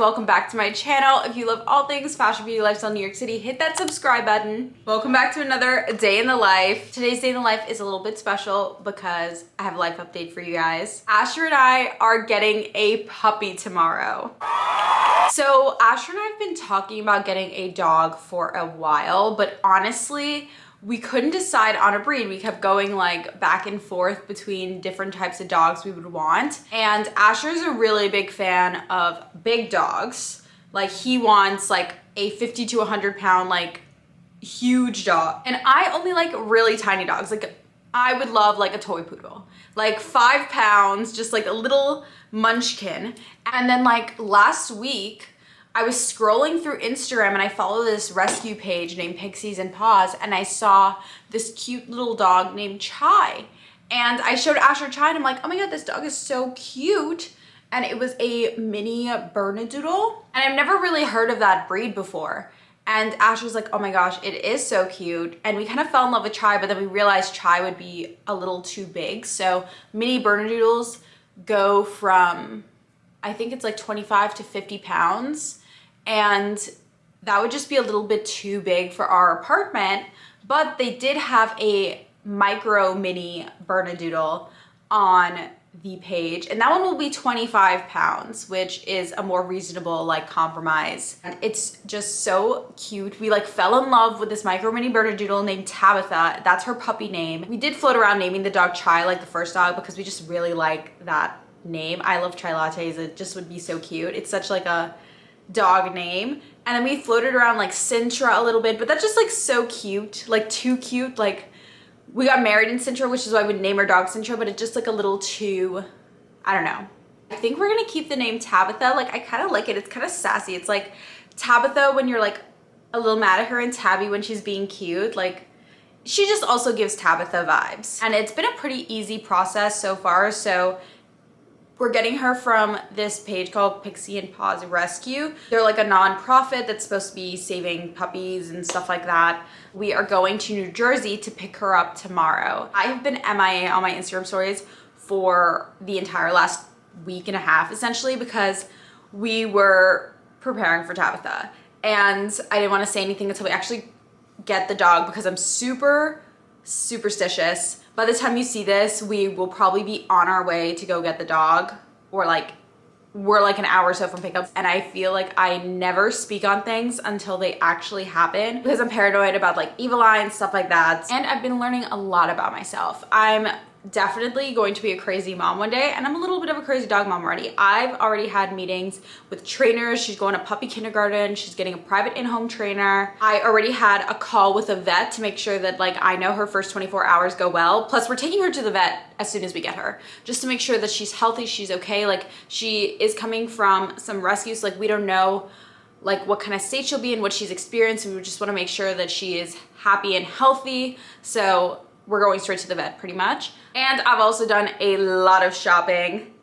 welcome back to my channel. If you love all things fashion, beauty, lifestyle, New York City, hit that subscribe button. Welcome back to another day in the life. Today's day in the life is a little bit special because I have a life update for you guys. Asher and I are getting a puppy tomorrow. So Asher and I have been talking about getting a dog for a while, but honestly, we couldn't decide on a breed. We kept going like back and forth between different types of dogs we would want. And Asher's a really big fan of big dogs. Like he wants like a 50 to 100 pound, like huge dog. And I only like really tiny dogs. Like I would love like a toy poodle, like 5 pounds, just like a little munchkin. And then like last week, I was scrolling through Instagram and I follow this rescue page named Pixies and Paws, and I saw this cute little dog named Chai. And I showed Asher Chai and I'm like, oh my God, this dog is so cute. And it was a mini Bernedoodle. And I've never really heard of that breed before. And Asher was like, oh my gosh, it is so cute. And we kind of fell in love with Chai, but then we realized Chai would be a little too big. So mini Bernedoodles go from, I think it's like 25 to 50 pounds. And that would just be a little bit too big for our apartment. But they did have a micro mini Bernedoodle on the page, and that one will be 25 pounds, which is a more reasonable like compromise. And it's just so cute. We like fell in love with this micro mini Bernedoodle named Tabitha. That's her puppy name. We did float around naming the dog Chai like the first dog because we just really like that name. I love chai lattes. It just would be so cute. It's such like a dog name. And then we floated around like Sintra a little bit, but that's just like so cute, like too cute. Like we got married in Sintra, which is why I would name our dog Sintra, but it's just like a little too, I don't know. I think we're gonna keep the name Tabitha. Like I kind of like it. It's kind of sassy. It's like Tabitha when you're like a little mad at her, and Tabby when she's being cute. Like she just also gives Tabitha vibes. And it's been a pretty easy process so far. So we're getting her from this page called Pixie and Paws Rescue. They're like a nonprofit that's supposed to be saving puppies and stuff like that. We are going to New Jersey to pick her up tomorrow. I have been MIA on my Instagram stories for the entire last week and a half, essentially, because we were preparing for Tabitha. And I didn't want to say anything until we actually get the dog because I'm super superstitious. By the time you see this, we will probably be on our way to go get the dog, or like we're like an hour or so from pickup. And I feel like I never speak on things until they actually happen because I'm paranoid about like evil eye and stuff like that. And I've been learning a lot about myself. I'm definitely going to be a crazy mom one day, and I'm a little bit of a crazy dog mom already. I've already had meetings with trainers. She's going to puppy kindergarten. She's getting a private in-home trainer. I already had a call with a vet to make sure that like I know her first 24 hours go well. Plus we're taking her to the vet as soon as we get her, just to make sure that she's healthy, she's okay. Like she is coming from some rescues. Like we don't know like what kind of state she'll be in, what she's experienced. And we just want to make sure that she is happy and healthy. So we're going straight to the vet pretty much. And I've also done a lot of shopping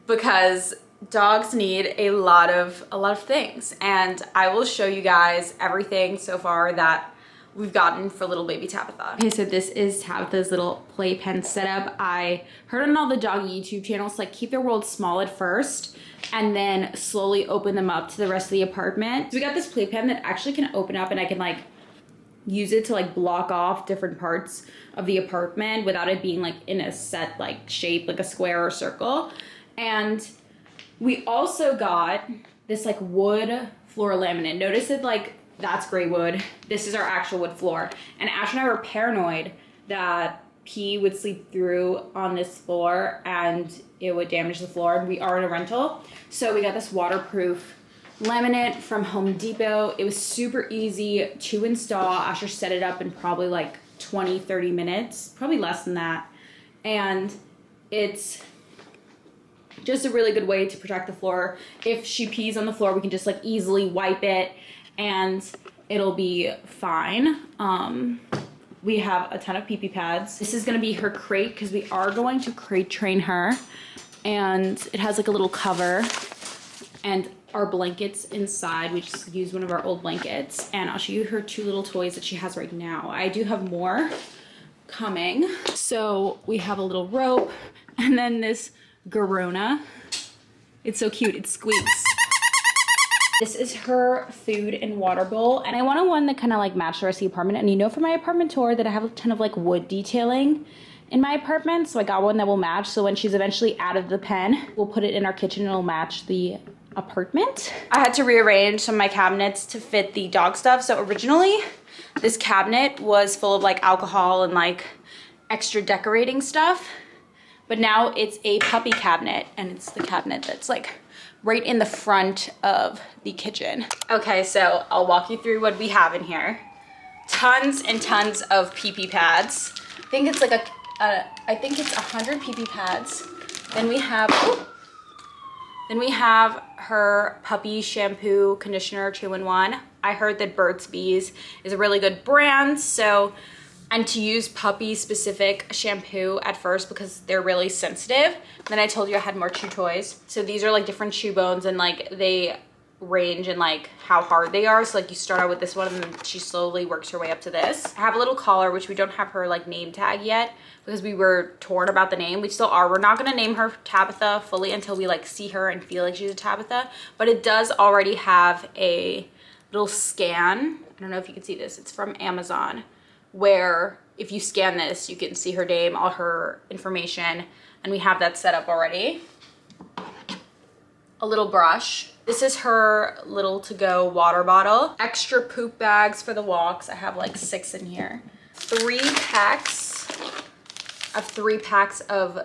because dogs need a lot of things. And I will show you guys everything so far that we've gotten for little baby Tabitha. Okay, so this is Tabitha's little playpen setup. I heard on all the dog YouTube channels, like keep their world small at first and then slowly open them up to the rest of the apartment. So we got this playpen that actually can open up, and I can like use it to like block off different parts of the apartment without it being like in a set like shape, like a square or circle. And we also got this like wood floor laminate. Notice it like that's gray wood. This is our actual wood floor. And Ash and I were paranoid that P would sleep through on this floor and it would damage the floor. And we are in a rental, so we got this waterproof laminate from Home Depot. It was super easy to install. Asher set it up in probably like 20-30 minutes, probably less than that. And it's just a really good way to protect the floor. If she pees on the floor, we can just like easily wipe it and it'll be fine. We have a ton of pee-pee pads. This is gonna be her crate because we are going to crate train her. And it has like a little cover and our blankets inside. We just use one of our old blankets, and I'll show you her 2 little toys that she has right now. I do have more coming. So we have a little rope and then this Garona. It's so cute, it squeaks. This is her food and water bowl. And I wanted one that kind of like matched the rest of the apartment. And you know from my apartment tour that I have a ton of like wood detailing in my apartment. So I got one that will match. So when she's eventually out of the pen, we'll put it in our kitchen and it'll match the apartment. I had to rearrange some of my cabinets to fit the dog stuff. So originally this cabinet was full of like alcohol and like extra decorating stuff. But now it's a puppy cabinet and it's the cabinet that's like right in the front of the kitchen. Okay, so I'll walk you through what we have in here. Tons and tons of pee-pee pads. I think it's like I think it's 100 pee-pee pads. Then we have her puppy shampoo, conditioner, 2-in-1. I heard that Burt's Bees is a really good brand, and to use puppy specific shampoo at first because they're really sensitive. Then I told you I had more chew toys. So these are like different chew bones and like they range in like how hard they are. So like you start out with this one and then she slowly works her way up to this. I have a little collar, which we don't have her like name tag yet because we were torn about the name. We still are. We're not gonna name her Tabitha fully until we like see her and feel like she's a Tabitha, but it does already have a little scan. I don't know if you can see this. It's from Amazon, where if you scan this, you can see her name, all her information, and we have that set up already. A little brush. This is her little to-go water bottle. Extra poop bags for the walks. I have like 6 in here. 3 packs of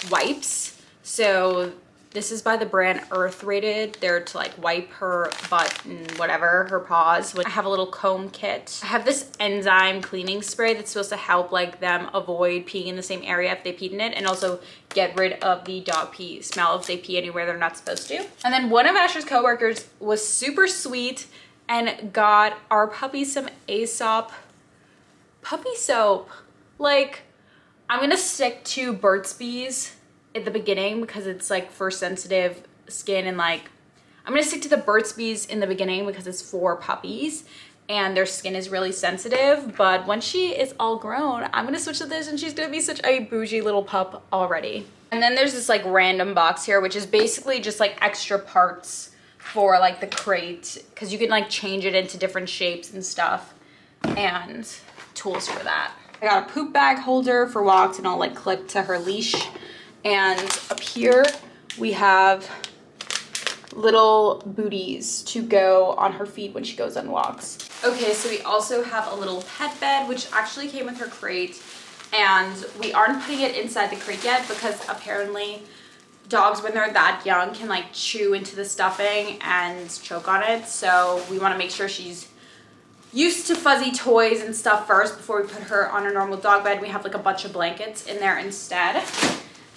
wipes. So this is by the brand Earth Rated. They're to like wipe her butt and whatever, her paws. I have a little comb kit. I have this enzyme cleaning spray that's supposed to help like them avoid peeing in the same area if they peed in it, and also get rid of the dog pee smell if they pee anywhere they're not supposed to. And then one of Asher's coworkers was super sweet and got our puppy some Aesop puppy soap. Like, I'm gonna stick to Burt's Bees at the beginning because it's like for sensitive skin, and like I'm gonna stick to the Burt's Bees in the beginning because it's for puppies and their skin is really sensitive. But when she is all grown, I'm gonna switch to this and she's gonna be such a bougie little pup already. And then there's this like random box here, which is basically just like extra parts for like the crate, because you can like change it into different shapes and stuff, and tools for that. I got a poop bag holder for walks and all like clipped to her leash. And up here we have little booties to go on her feet when she goes on walks. Okay, so we also have a little pet bed, which actually came with her crate, and we aren't putting it inside the crate yet because apparently dogs when they're that young can like chew into the stuffing and choke on it. So we want to make sure she's used to fuzzy toys and stuff first before we put her on a normal dog bed. We have like a bunch of blankets in there instead.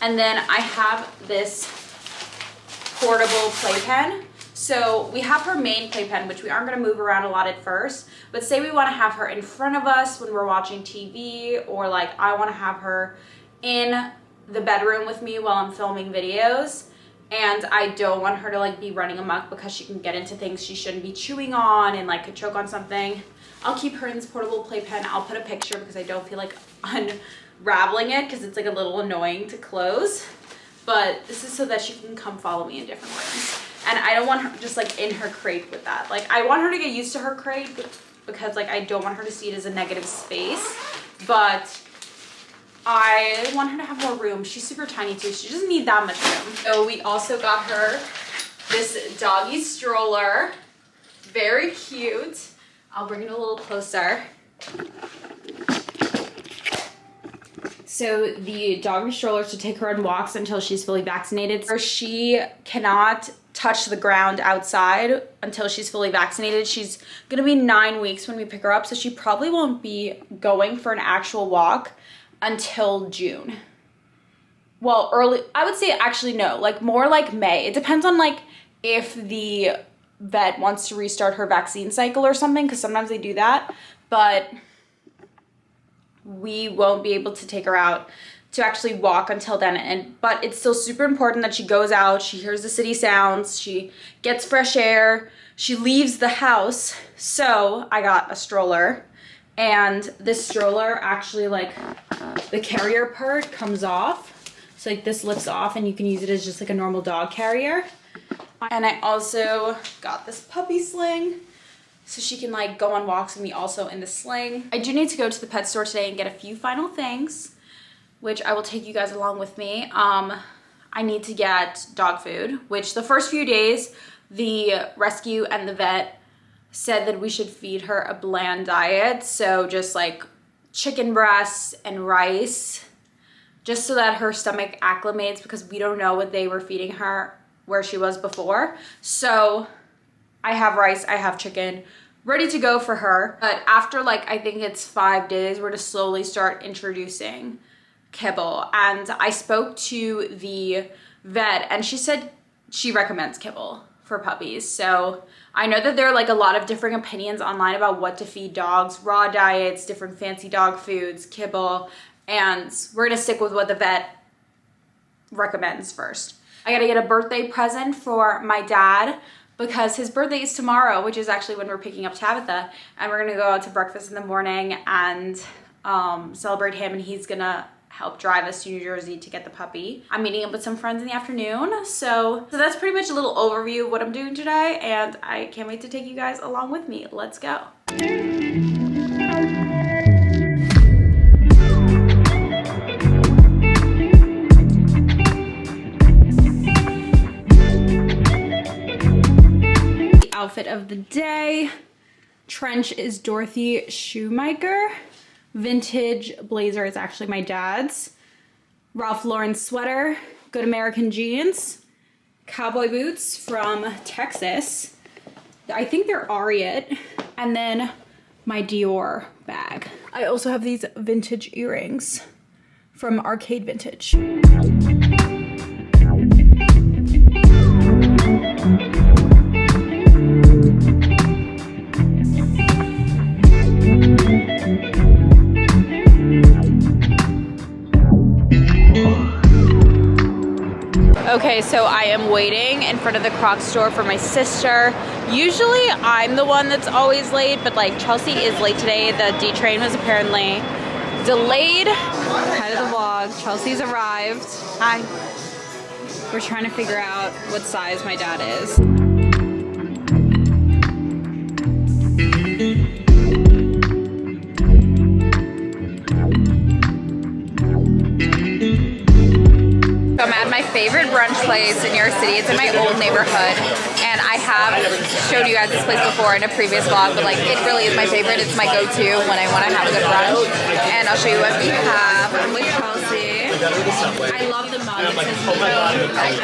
And then I have this portable playpen. So we have her main playpen, which we aren't gonna move around a lot at first, but say we wanna have her in front of us when we're watching TV, or like I wanna have her in the bedroom with me while I'm filming videos, and I don't want her to like be running amok because she can get into things she shouldn't be chewing on and like could choke on something. I'll keep her in this portable playpen. I'll put a picture because I don't feel like unraveling it because it's like a little annoying to close. But this is so that she can come follow me in different rooms. And I don't want her just like in her crate with that. Like I want her to get used to her crate because like I don't want her to see it as a negative space. But I want her to have more room. She's super tiny too. She doesn't need that much room. So we also got her this doggy stroller. Very cute. I'll bring it a little closer. So the doggy stroller is to take her on walks until she's fully vaccinated. So she cannot touch the ground outside until she's fully vaccinated. She's gonna be 9 weeks when we pick her up, so she probably won't be going for an actual walk until June. Well, early, I would say actually no, like more like May. It depends on like if the vet wants to restart her vaccine cycle or something, because sometimes they do that, but we won't be able to take her out to actually walk until then. But it's still super important that she goes out, she hears the city sounds, she gets fresh air, she leaves the house. So I got a stroller, and this stroller actually like the carrier part comes off. So like this lifts off and you can use it as just like a normal dog carrier. And I also got this puppy sling so she can like go on walks with me also in the sling. I do need to go to the pet store today and get a few final things, which I will take you guys along with me. I need to get dog food, which the first few days, the rescue and the vet said that we should feed her a bland diet. So just like chicken breasts and rice, just so that her stomach acclimates, because we don't know what they were feeding her where she was before. So I have rice, I have chicken ready to go for her. But after like, I think it's 5 days, we're to slowly start introducing kibble. And I spoke to the vet and she said she recommends kibble for puppies. So I know that there are like a lot of different opinions online about what to feed dogs, raw diets, different fancy dog foods, kibble, and we're gonna stick with what the vet recommends first. I gotta get a birthday present for my dad because his birthday is tomorrow, which is actually when we're picking up Tabitha, and we're gonna go out to breakfast in the morning and celebrate him, and he's gonna help drive us to New Jersey to get the puppy. I'm meeting up with some friends in the afternoon. So that's pretty much a little overview of what I'm doing today, and I can't wait to take you guys along with me. Let's go. The outfit of the day. Trench is Dorothy Shoemaker. Vintage blazer is actually my dad's. Ralph Lauren sweater, Good American jeans, cowboy boots from Texas. I think they're Ariat. And then my Dior bag. I also have these vintage earrings from Arcade Vintage. Okay, so I am waiting in front of the Crocs store for my sister. Usually I'm the one that's always late, but like Chelsea is late today. The D train was apparently delayed. Head of the vlog, Chelsea's arrived. Hi. We're trying to figure out what size my dad is. I'm at my favorite brunch place in New York City. It's in my old neighborhood, and I have showed you guys this place before in a previous vlog, but like it really is my favorite. It's my go-to when I want to have a good brunch, and I'll show you what we have. I'm with Chelsea. I love the mug. It says Milo at the motel.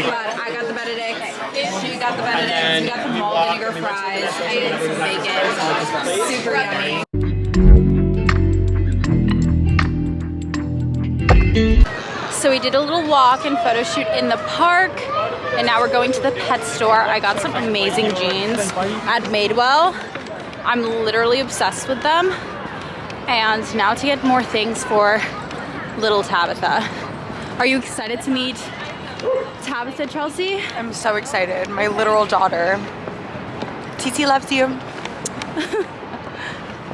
But I got the Benedict. She got the Benedict. We got the malt vinegar fries. I ate some bacon. Super yummy. So we did a little walk and photo shoot in the park, and now we're going to the pet store. I got some amazing jeans at Madewell. I'm literally obsessed with them. And now to get more things for little Tabitha. Are you excited to meet Tabitha, Chelsea? I'm so excited. My literal daughter. Titi loves you.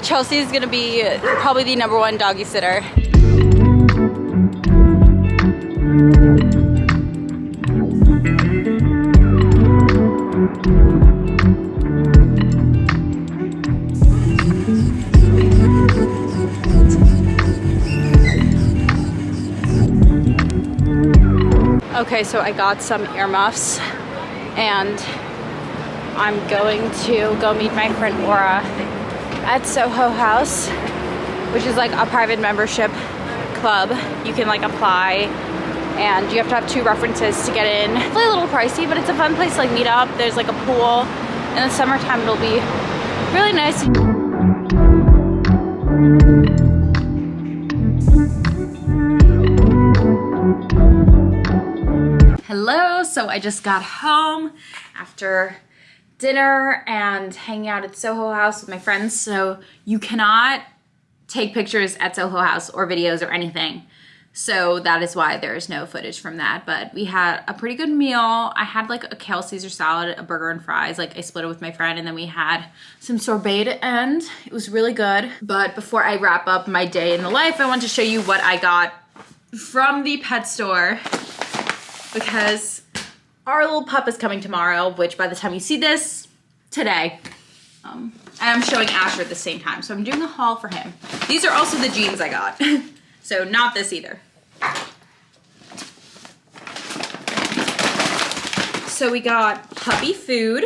Chelsea is gonna be probably the #1 doggy sitter. Okay, so I got some earmuffs and I'm going to go meet my friend Aura at Soho House, which is like a private membership club. You can like apply and you have to have 2 references to get in. It's a little pricey, but it's a fun place to like meet up. There's like a pool. In the summertime, it'll be really nice. Hello, so I just got home after dinner and hanging out at Soho House with my friends. So you cannot take pictures at Soho House or videos or anything. So that is why there is no footage from that. But we had a pretty good meal. I had like a kale Caesar salad, a burger and fries. Like I split it with my friend, and then we had some sorbet to end. It was really good. But before I wrap up my day in the life, I want to show you what I got from the pet store, because Our little pup is coming tomorrow, which by the time you see this, today. And I'm showing Asher at the same time, so I'm doing a haul for him. These are also the jeans I got. So not this either. So we got puppy food.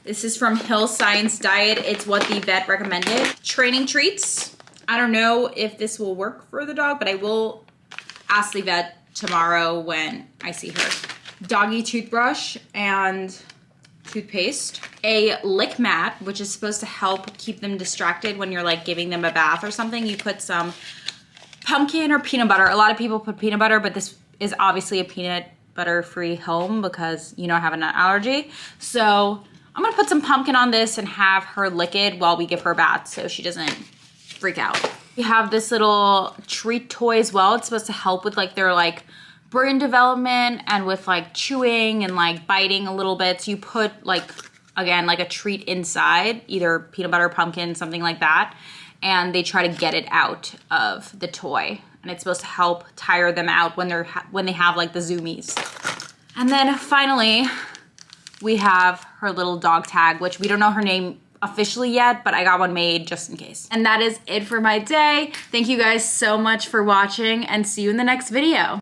This is from Hill Science Diet. It's what the vet recommended. Training treats. I don't know if this will work for the dog, but I will ask the vet tomorrow when I see her. Doggy toothbrush and toothpaste. A lick mat, which is supposed to help keep them distracted when you're like giving them a bath or something. You put some pumpkin or peanut butter. A lot of people put peanut butter, but this is obviously a peanut butter-free home because you know I have a nut allergy. So I'm gonna put some pumpkin on this and have her lick it while we give her a bath so she doesn't freak out. We have this little treat toy as well. It's supposed to help with like their like brain development and with like chewing and like biting a little bit. So you put like, again, like a treat inside, either peanut butter, pumpkin, something like that. And they try to get it out of the toy. And it's supposed to help tire them out when they have like the zoomies. And then finally, we have her little dog tag, which we don't know her name officially yet, but I got one made just in case. And that is it for my day. Thank you guys so much for watching and see you in the next video.